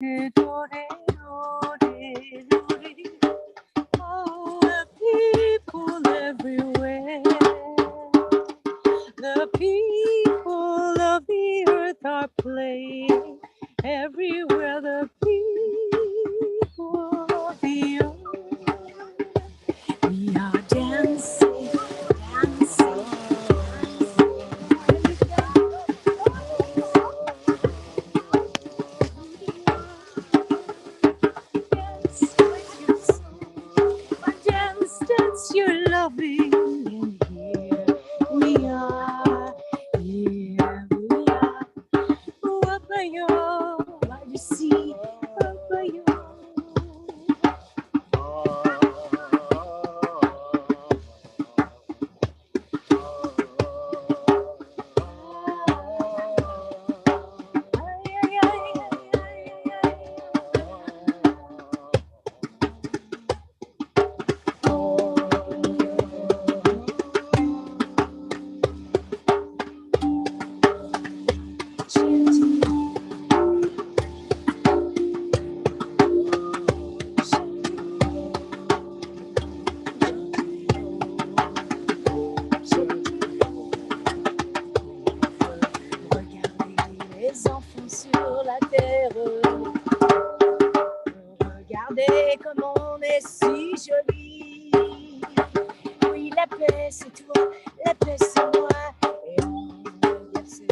Oh, the people everywhere, the people of the earth are playing everywhere. The people of the earth, we are dancing, dancing. Dance, dance, you're loving, and here we are, here we are. Up by your, by the sea, up by your. Regardez les enfants sur la terre. Regardez comme on est si joli. Oui, la paix c'est toi, la paix c'est moi. Et on est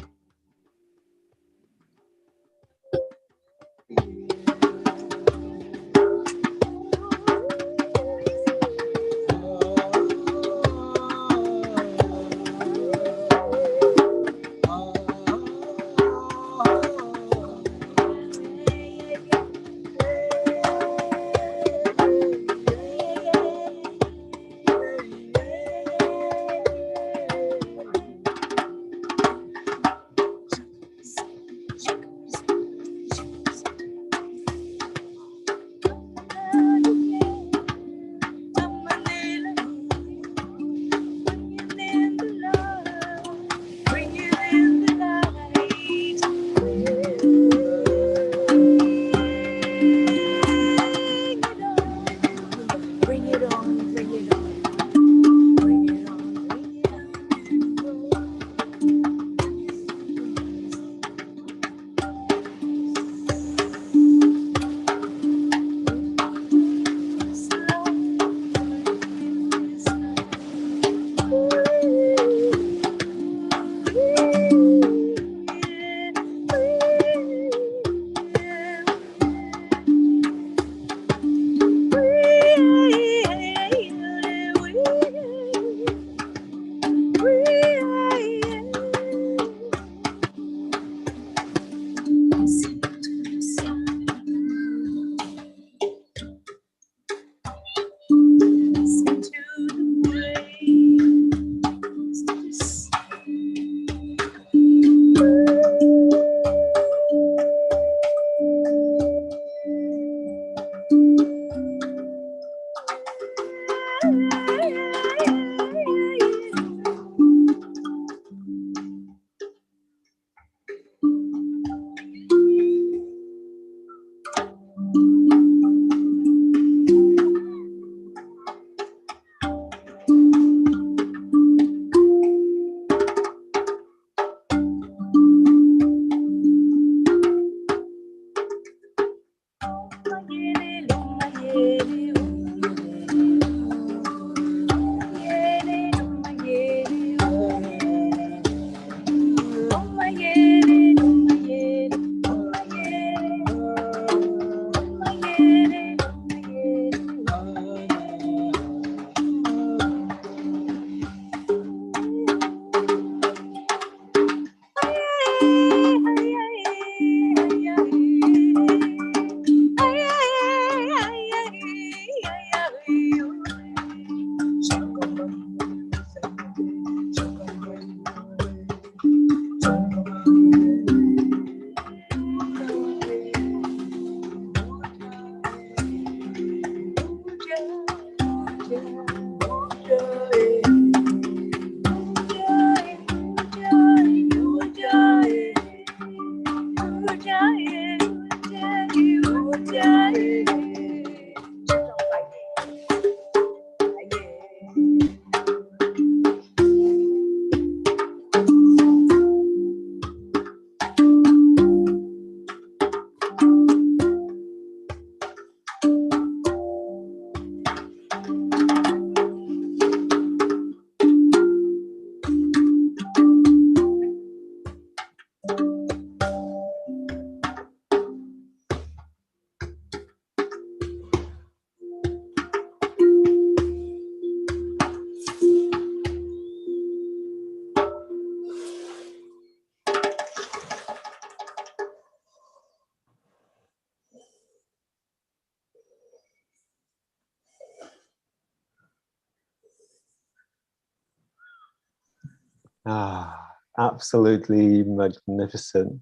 Absolutely magnificent.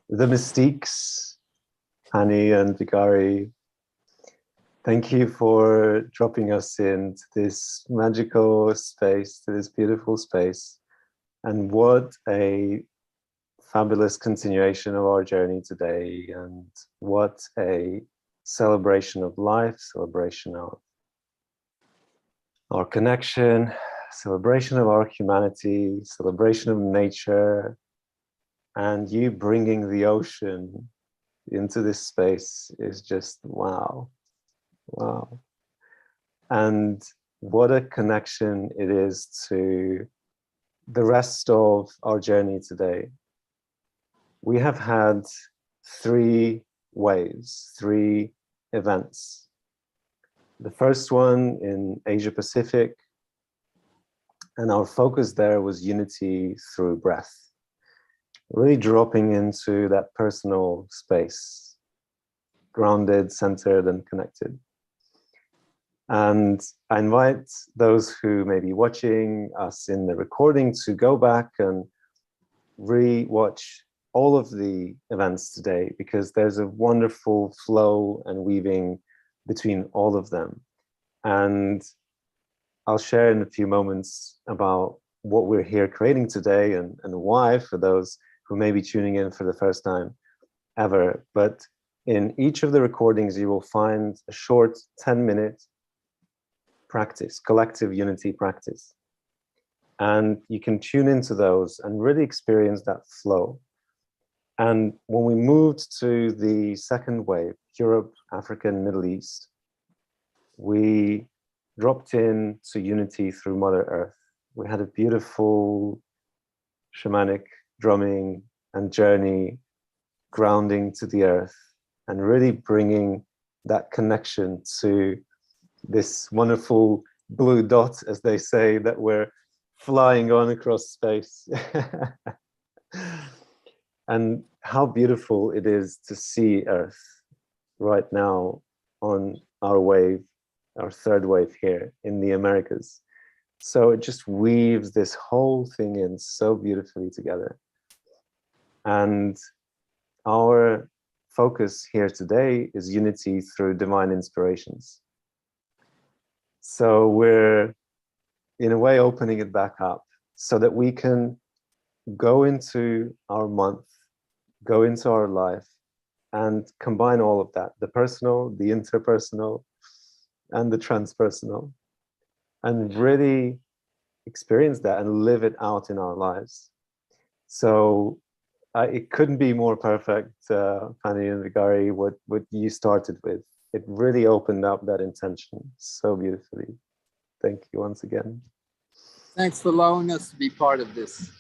The Mystiques, Hani and Vikari, thank you for dropping us into this magical space, to this beautiful space. And what a fabulous continuation of our journey today. And what a celebration of life, celebration of our connection, celebration of our humanity, celebration of nature, and you bringing the ocean into this space is just wow, wow. And what a connection it is to the rest of our journey today. We have had 3 waves, 3 events. The first one in Asia Pacific, and our focus there was unity through breath. Really dropping into that personal space, grounded, centered, and connected. And I invite those who may be watching us in the recording to go back and re-watch all of the events today, because there's a wonderful flow and weaving between all of them. And I'll share in a few moments about what we're here creating today and why, for those who may be tuning in for the first time ever. But in each of the recordings, you will find a short 10-minute practice, collective unity practice. And you can tune into those and really experience that flow. And when we moved to the second wave, Europe, Africa, and Middle East, we dropped into unity through Mother Earth. We had a beautiful shamanic drumming and journey, grounding to the earth, and really bringing that connection to this wonderful blue dot, as they say, that we're flying on across space. And how beautiful it is to see Earth right now on our wave, our third wave here in the Americas. So it just weaves this whole thing in so beautifully together. And our focus here today is unity through divine inspirations. So we're, in a way, opening it back up so that we can go into our month, go into our life, and combine all of that, the personal, the interpersonal, and the transpersonal, and really experience that and live it out in our lives. So it couldn't be more perfect, Fanny and Vigari, what you started with. It really opened up that intention so beautifully. Thank you once again. Thanks for allowing us to be part of this.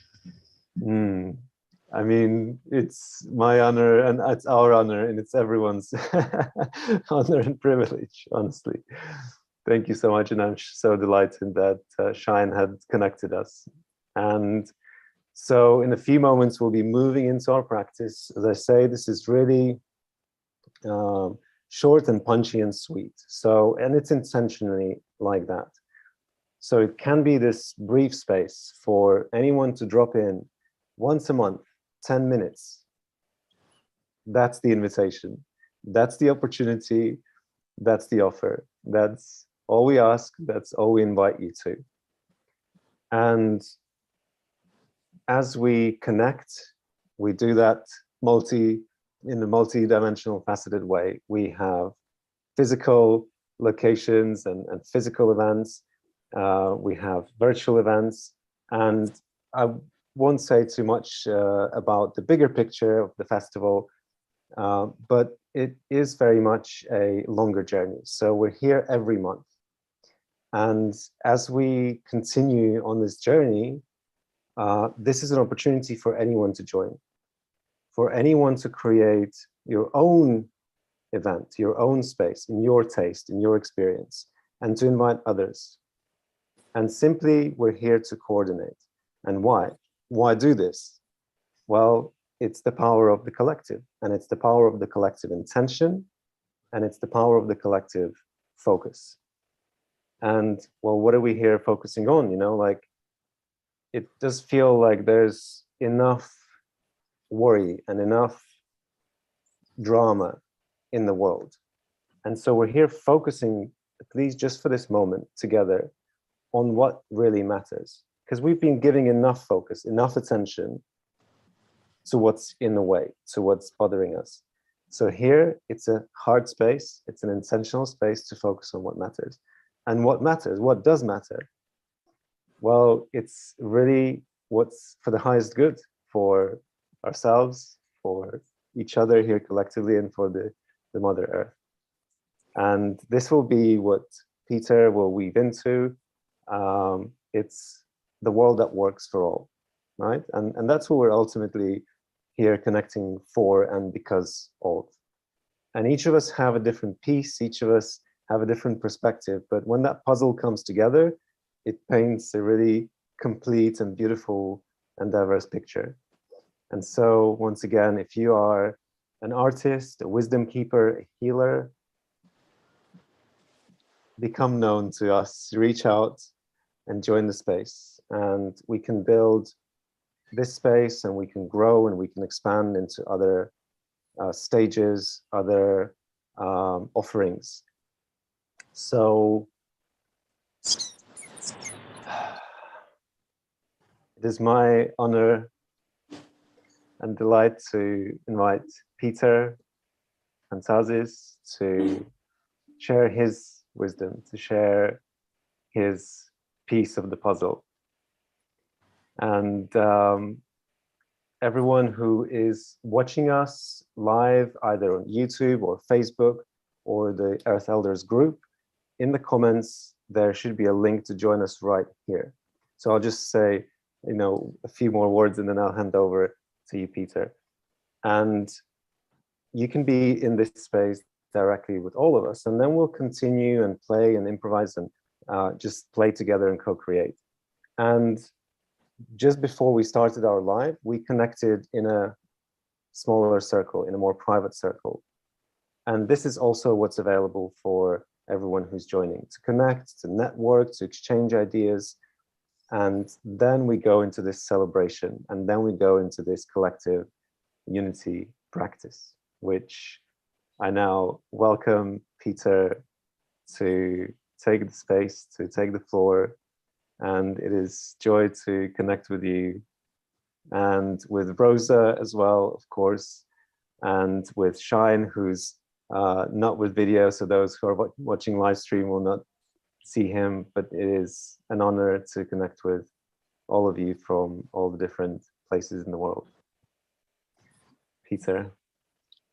I mean, it's my honor, and it's our honor, and it's everyone's honor and privilege, honestly. Thank you so much, and I'm so delighted that Shine had connected us. And so in a few moments, we'll be moving into our practice. As I say, this is really short and punchy and sweet. So, and it's intentionally like that. So it can be this brief space for anyone to drop in once a month, 10 minutes. That's the invitation. That's the opportunity. That's the offer. That's all we ask. That's all we invite you to. And as we connect, we do that in a multi-dimensional, faceted way. We have physical locations and physical events. We have virtual events, and I won't say too much about the bigger picture of the festival, but it is very much a longer journey. So we're here every month. And as we continue on this journey, this is an opportunity for anyone to join, for anyone to create your own event, your own space, in your taste, in your experience, and to invite others. And simply, we're here to coordinate. And why? Why do this? Well, it's the power of the collective, and it's the power of the collective intention, and it's the power of the collective focus. And well, what are we here focusing on? You know, like it does feel like there's enough worry and enough drama in the world. And so we're here focusing, at least just for this moment, together on what really matters. Because we've been giving enough focus, enough attention to what's in the way, to what's bothering us. So here, it's a hard space, it's an intentional space to focus on what matters. And what matters, what does matter? Well, it's really what's for the highest good for ourselves, for each other here collectively, and for the Mother Earth. And this will be what Peter will weave into. It's the world that works for all, right? And that's what we're ultimately here connecting for and because of. And each of us have a different piece, each of us have a different perspective, but when that puzzle comes together, it paints a really complete and beautiful and diverse picture. And so once again, if you are an artist, a wisdom keeper, a healer, become known to us, reach out and join the space. And we can build this space and we can grow and we can expand into other stages, other offerings. So it is my honor and delight to invite Peter Fantazis to share his wisdom, to share his piece of the puzzle. And everyone who is watching us live, either on YouTube or Facebook or the Earth Elders group, in the comments, there should be a link to join us right here. So I'll just say, a few more words and then I'll hand over to you, Peter. And you can be in this space directly with all of us, and then we'll continue and play and improvise and just play together and co-create. And just before we started our live, we connected in a smaller circle, in a more private circle. And this is also what's available for everyone who's joining, to connect, to network, to exchange ideas. And then we go into this celebration, and then we go into this collective unity practice, which I now welcome Peter to take the space, to take the floor. And it is joy to connect with you, and with Rosa as well, of course, and with Shine, who's not with video, so those who are watching live stream will not see him, but it is an honor to connect with all of you from all the different places in the world. Peter,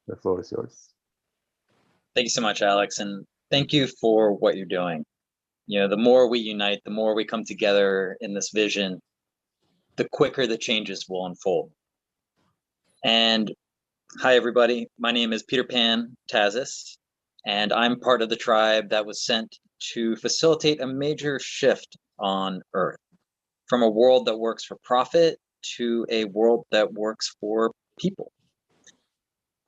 the floor is yours. Thank you so much, Alex, and thank you for what you're doing. The more we unite, the more we come together in this vision, the quicker the changes will unfold. And hi, everybody. My name is Peter Pan Tazis, and I'm part of the tribe that was sent to facilitate a major shift on Earth, from a world that works for profit to a world that works for people.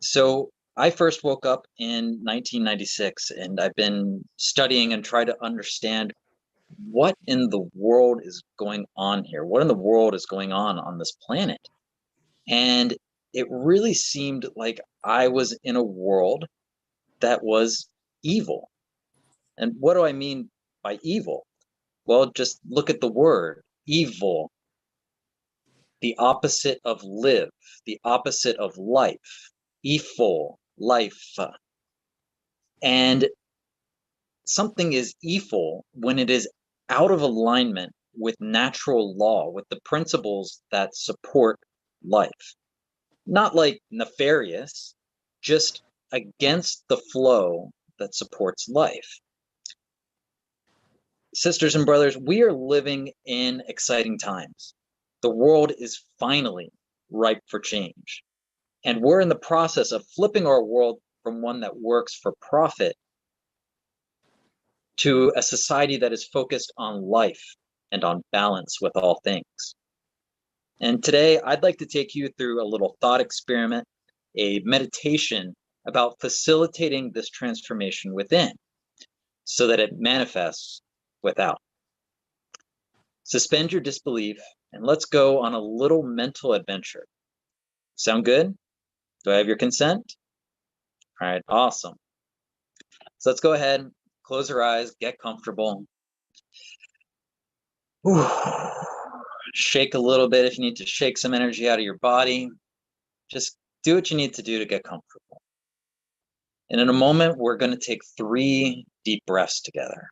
So I first woke up in 1996, and I've been studying and trying to understand what in the world is going on here? What in the world is going on this planet? And it really seemed like I was in a world that was evil. And what do I mean by evil? Well, just look at the word, evil. The opposite of live, the opposite of life, evil, life. And something is evil when it is out of alignment with natural law, with the principles that support life. Not like nefarious, just against the flow that supports life. Sisters and brothers, we are living in exciting times. The world is finally ripe for change. And we're in the process of flipping our world from one that works for profit to a society that is focused on life and on balance with all things. And today, I'd like to take you through a little thought experiment, a meditation about facilitating this transformation within so that it manifests without. Suspend your disbelief and let's go on a little mental adventure. Sound good? Do I have your consent? All right, awesome. So let's go ahead, close your eyes, get comfortable. Whew. Shake a little bit if you need to shake some energy out of your body. Just do what you need to do to get comfortable. And in a moment, we're going to take 3 deep breaths together.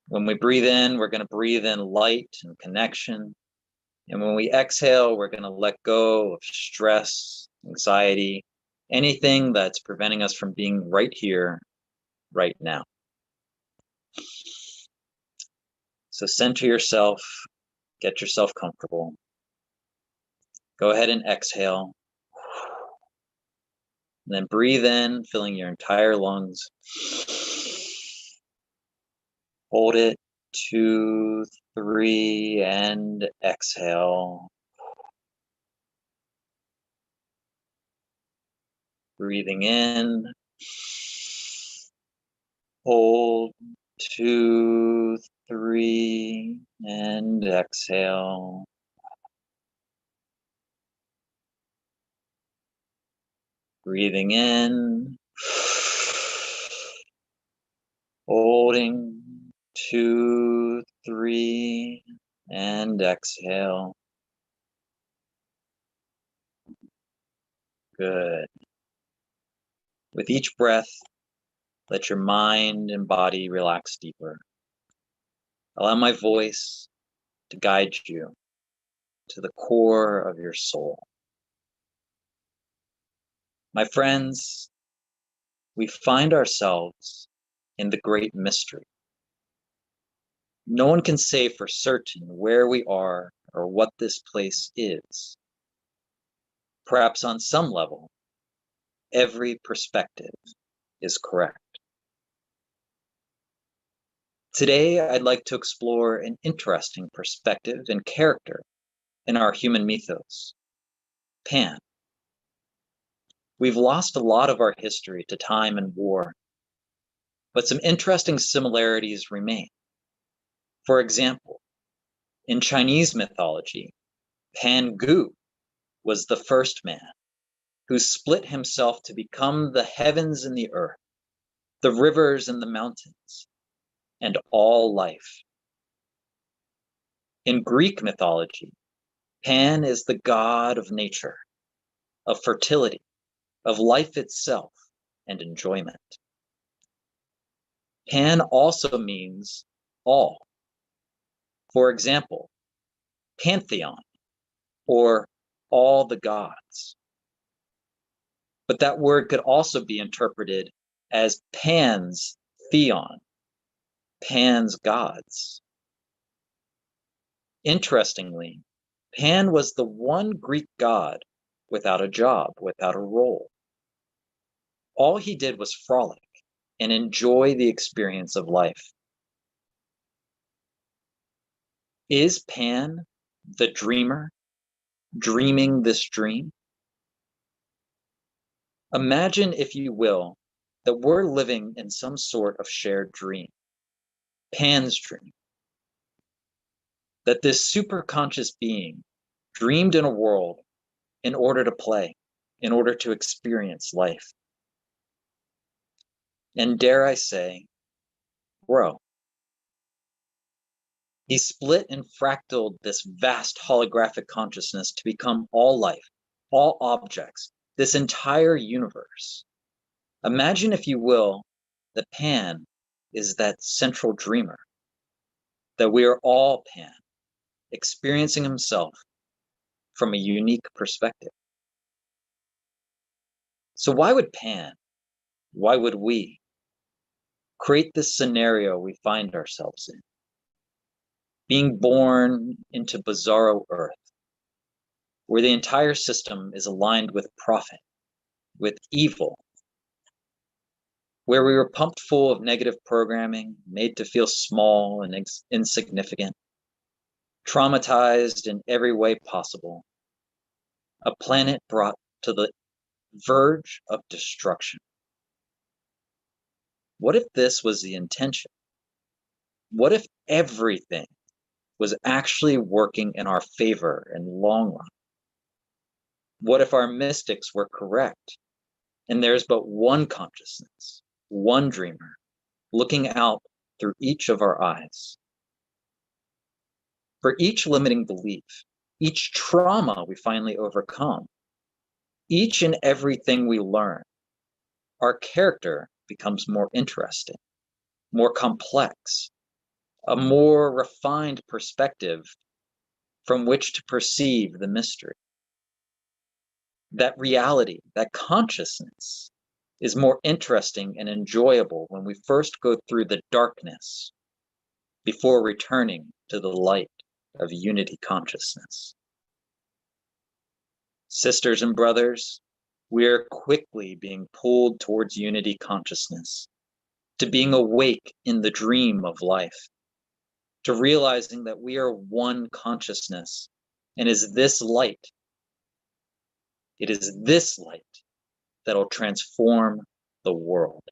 When we breathe in, we're going to breathe in light and connection. And when we exhale, we're going to let go of stress, anxiety, anything that's preventing us from being right here, right now. So center yourself, get yourself comfortable. Go ahead and exhale. And then breathe in, filling your entire lungs. Hold it, 2, 3, and exhale. Breathing in. Hold, 2, 3, and exhale. Breathing in. Holding, 2, 3, and exhale. Good. With each breath, let your mind and body relax deeper. Allow my voice to guide you to the core of your soul. My friends, we find ourselves in the great mystery. No one can say for certain where we are or what this place is. Perhaps on some level, every perspective is correct. Today, I'd like to explore an interesting perspective and character in our human mythos, Pan. We've lost a lot of our history to time and war, but some interesting similarities remain. For example, in Chinese mythology, Pan Gu was the first man who split himself to become the heavens and the earth, the rivers and the mountains, and all life. In Greek mythology, Pan is the god of nature, of fertility, of life itself, and enjoyment. Pan also means all. For example, pantheon, or all the gods. But that word could also be interpreted as Pan's theon, Pan's gods. Interestingly, Pan was the one Greek god without a job, without a role. All he did was frolic and enjoy the experience of life. Is Pan the dreamer, dreaming this dream? Imagine, if you will, that we're living in some sort of shared dream, Pan's dream. That this superconscious being dreamed in a world in order to play, in order to experience life. And dare I say, grow. He split and fractaled this vast holographic consciousness to become all life, all objects, this entire universe. Imagine, if you will, that Pan is that central dreamer, that we are all Pan, experiencing himself from a unique perspective. So why would Pan, why would we create this scenario we find ourselves in? Being born into bizarro Earth, where the entire system is aligned with profit, with evil, where we were pumped full of negative programming, made to feel small and insignificant, traumatized in every way possible, a planet brought to the verge of destruction. What if this was the intention? What if everything was actually working in our favor in the long run? What if our mystics were correct and there's but one consciousness, one dreamer, looking out through each of our eyes? For each limiting belief, each trauma we finally overcome, each and everything we learn, our character becomes more interesting, more complex, a more refined perspective from which to perceive the mystery. That reality, that consciousness is more interesting and enjoyable when we first go through the darkness before returning to the light of unity consciousness. Sisters and brothers, we are quickly being pulled towards unity consciousness, to being awake in the dream of life, to realizing that we are one consciousness, and is this light. It is this light that'll transform the world.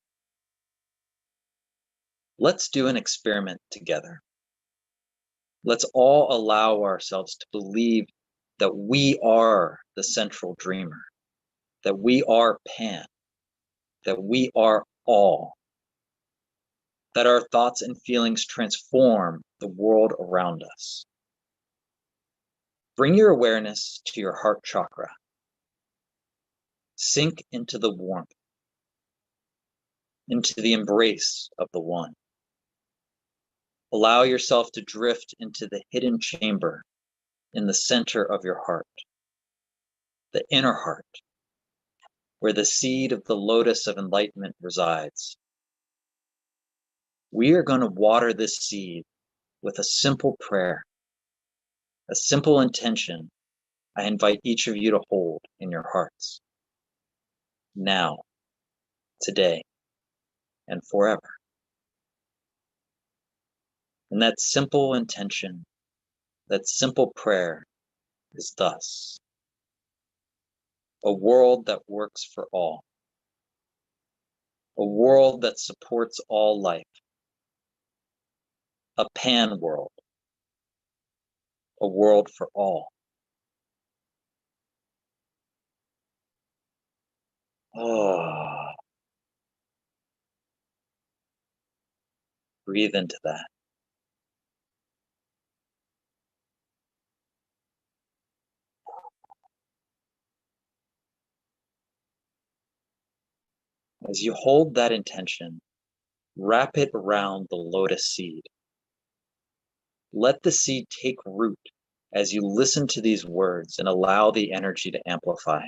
Let's do an experiment together. Let's all allow ourselves to believe that we are the central dreamer, that we are Pan, that we are all, that our thoughts and feelings transform the world around us. Bring your awareness to your heart chakra. Sink into the warmth, into the embrace of the one. Allow yourself to drift into the hidden chamber in the center of your heart, the inner heart, where the seed of the lotus of enlightenment resides. We are going to water this seed with a simple prayer, a simple intention I invite each of you to hold in your hearts. Now, today, and forever. And that simple intention, that simple prayer is thus: a world that works for all, a world that supports all life, a Pan world, a world for all. Oh, breathe into that. As you hold that intention, wrap it around the lotus seed. Let the seed take root as you listen to these words and allow the energy to amplify.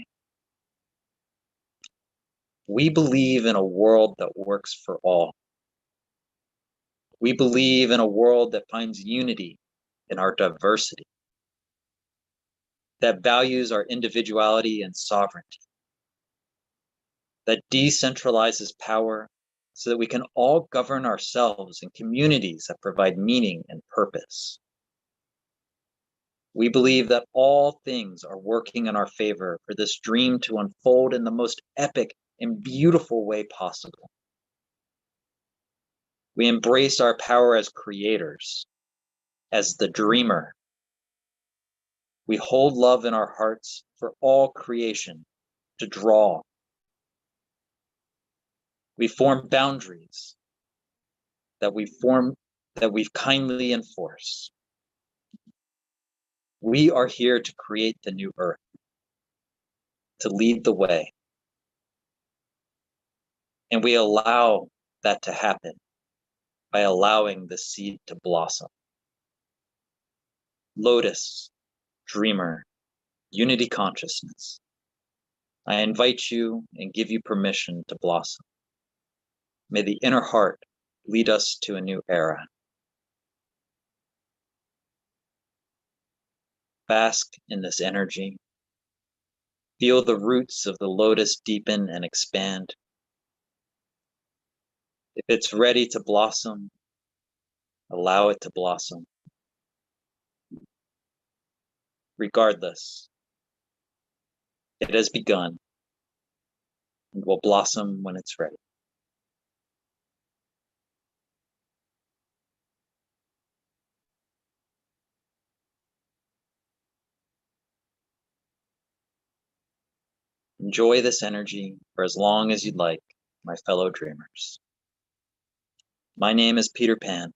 We believe in a world that works for all. We believe in a world that finds unity in our diversity, that values our individuality and sovereignty, that decentralizes power so that we can all govern ourselves in communities that provide meaning and purpose. We believe that all things are working in our favor for this dream to unfold in the most epic and beautiful way possible. We embrace our power as creators, as the dreamer. We hold love in our hearts for all creation to draw. We form boundaries that we kindly enforce. We are here to create the new earth, to lead the way. And we allow that to happen by allowing the seed to blossom. Lotus, dreamer, unity consciousness, I invite you and give you permission to blossom. May the inner heart lead us to a new era. Bask in this energy. Feel the roots of the lotus deepen and expand. If it's ready to blossom, allow it to blossom. Regardless, it has begun and will blossom when it's ready. Enjoy this energy for as long as you'd like, my fellow dreamers. My name is Peter Pan,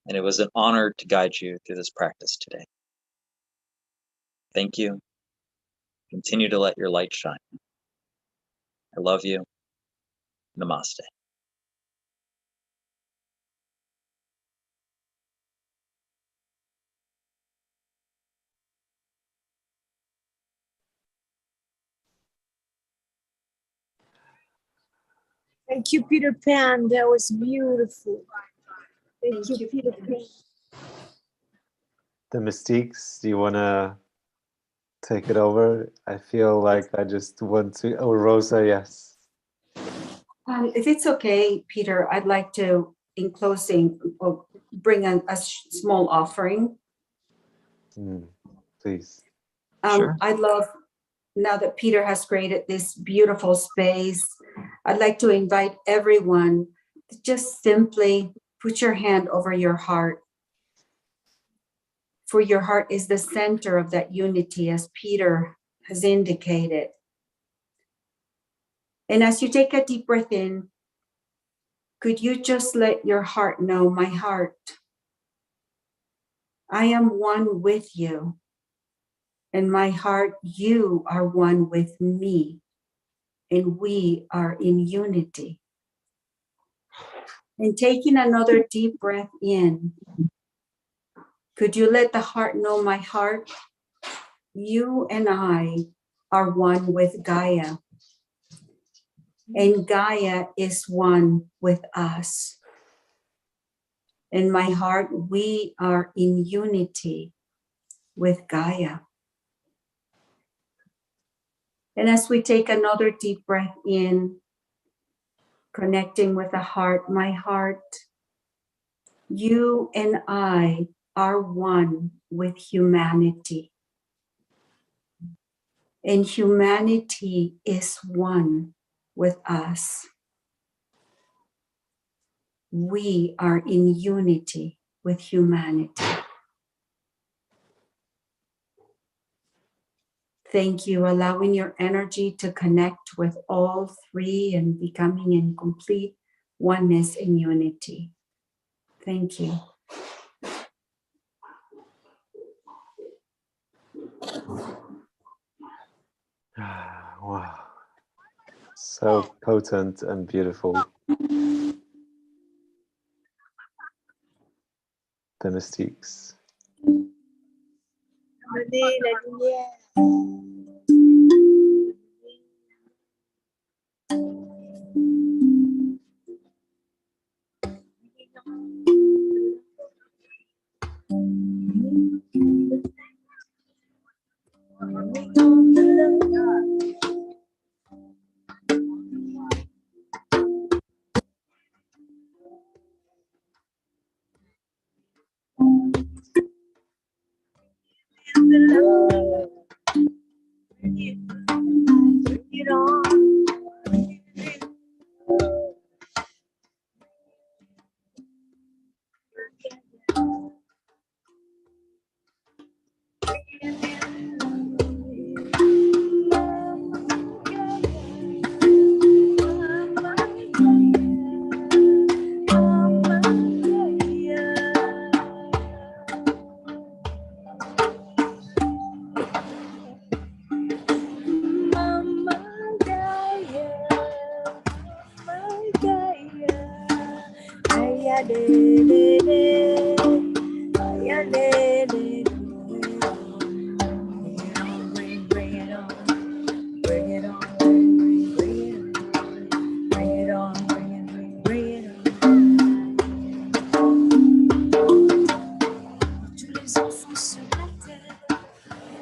and it was an honor to guide you through this practice today. Thank you. Continue to let your light shine. I love you. Namaste. Thank you, Peter Pan. That was beautiful. Thank you, Peter Pan. The Mystiques, do you want to take it over? I feel like I just want to. Oh, Rosa, yes. If it's okay, Peter, I'd like to, in closing, bring a small offering. Please. Sure. I'd love, now that Peter has created this beautiful space, I'd like to invite everyone to just simply put your hand over your heart. For your heart is the center of that unity, as Peter has indicated. And as you take a deep breath in, could you just let your heart know, my heart, I am one with you. And my heart, you are one with me. And we are in unity. And taking another deep breath in, could you let the heart know, my heart, you and I are one with Gaia. And Gaia is one with us. In my heart, we are in unity with Gaia. And as we take another deep breath in, connecting with the heart, my heart, you and I are one with humanity. And humanity is one with us. We are in unity with humanity. Thank you, allowing your energy to connect with all three and becoming in complete oneness and unity. Thank you. Wow. So potent and beautiful. The Mystiques.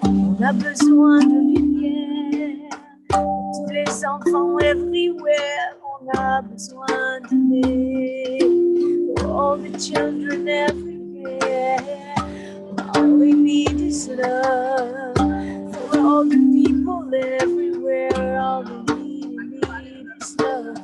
On a besoin de lumière, tous les enfants everywhere, on a besoin d'aide. For all the children everywhere, all we need is love. For all the people everywhere, all we need is love.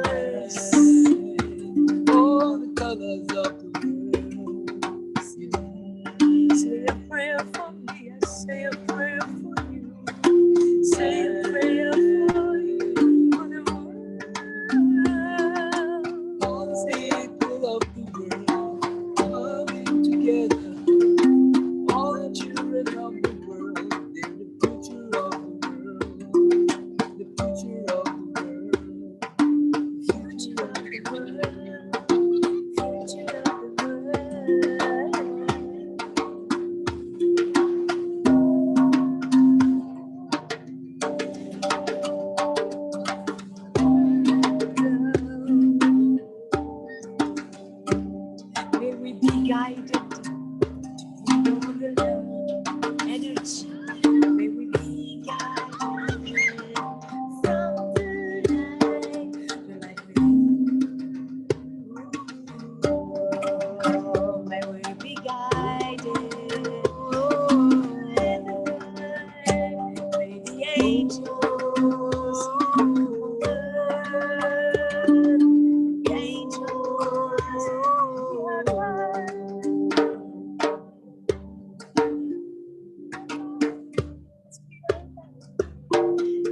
colors. All the colors of the world. Say a prayer for me, I say a prayer for you. Say a prayer for you, for the world. All the people of the world coming together. All the children of the world, they're the future of the world. The future of the world. Future of the world. Future of the world. May we be guided to know the love energy. May we be guided from the light within. Oh, may we be guided. May the angels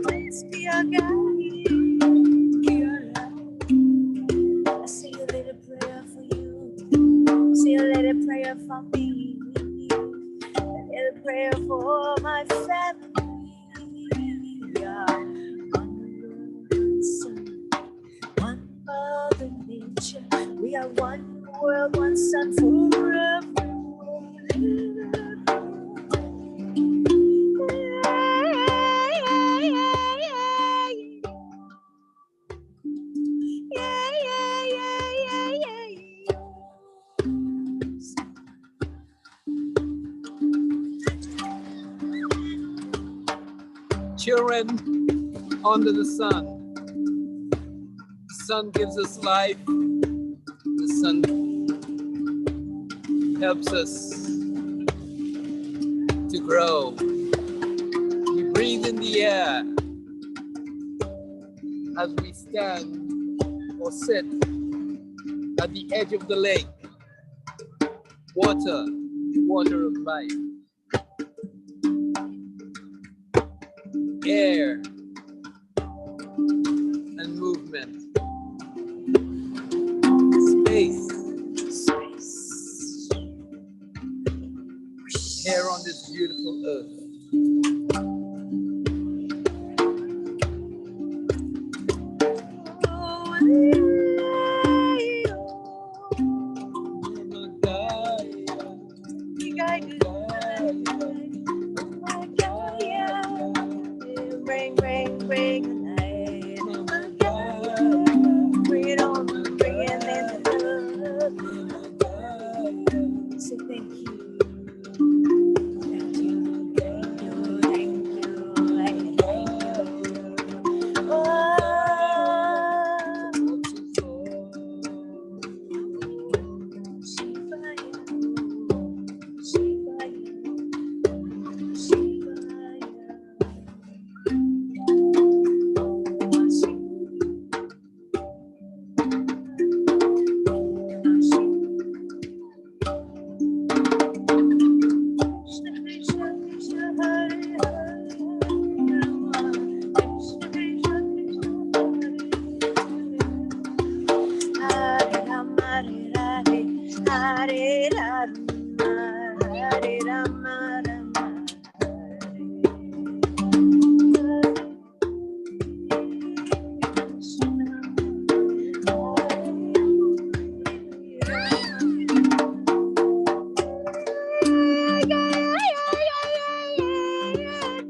let's be our guide, be our light. I say a little prayer for you. Say a little prayer for me. A little prayer for my family. We are one sun, one mother nature. We are one world, one sun for everyone. Children under the sun. The sun gives us life. The sun helps us to grow. We breathe in the air as we stand or sit at the edge of the lake. Water, water of life. Air and movement. Space. Here on this beautiful earth. Ring, ring, ring, bring it on, bring it in the love. Say thank you. Thank you, thank you, thank you, thank you. Oh,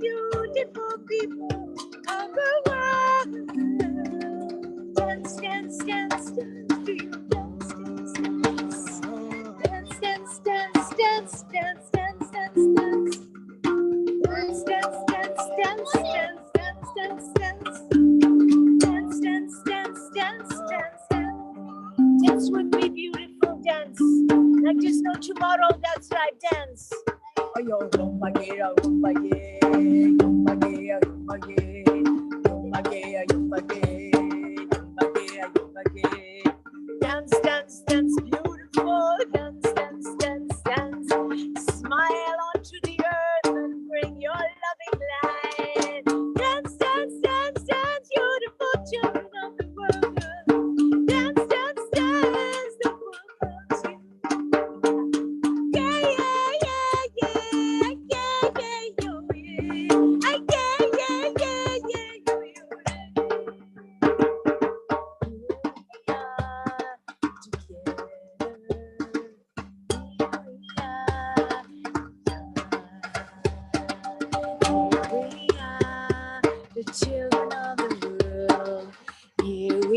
beautiful people of the world. Dance, dance, dance, dance, people, dance, dance, dance, dance, dance, dance, dance, dance, dance, dance. Dance, dance, dance, dance, dance, dance, dance, dance. Dance, dance, dance, dance, dance, dance. Dance with me, beautiful, dance. Like there's no tomorrow, that's right, dance. Oh, yo, yumbage, yumbage, yumbage, yumbage, yumbage, yumbage, yumbage, yumbage,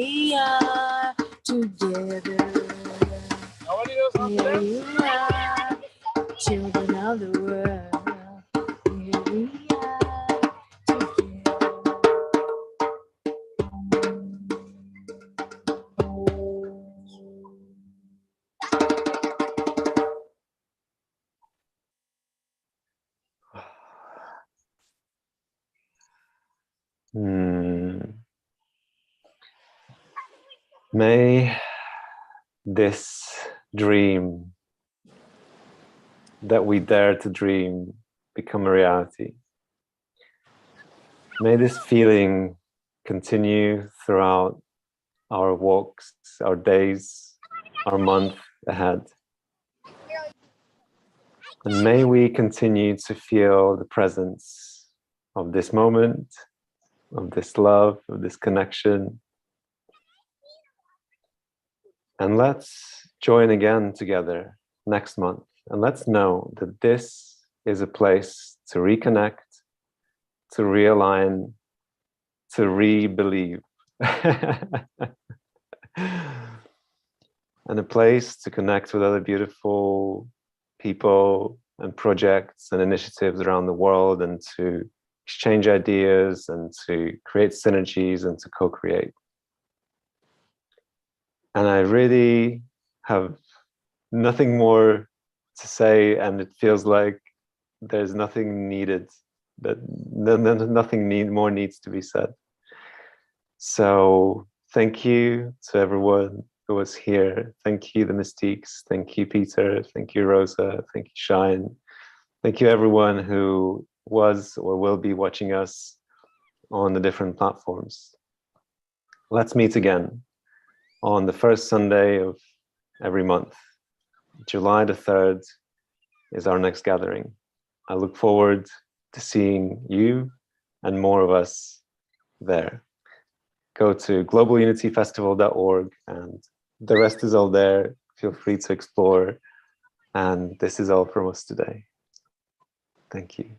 we are together. Here you are, children of the world. Here we are together. May this dream that we dare to dream become a reality. May this feeling continue throughout our walks, our days, our month ahead. And may we continue to feel the presence of this moment, of this love, of this connection. And let's join again together next month. And let's know that this is a place to reconnect, to realign, to re-believe. And a place to connect with other beautiful people and projects and initiatives around the world, and to exchange ideas and to create synergies and to co-create. And I really have nothing more to say, and it feels like there's nothing needed, that nothing more needs to be said. So thank you to everyone who was here. Thank you, the Mystiques. Thank you, Peter. Thank you, Rosa. Thank you, Shine. Thank you, everyone who was or will be watching us on the different platforms. Let's meet again on the first Sunday of every month. July the 3rd is our next gathering. I look forward to seeing you and more of us there. Go to globalunityfestival.org and the rest is all there. Feel free to explore. And this is all from us today. Thank you.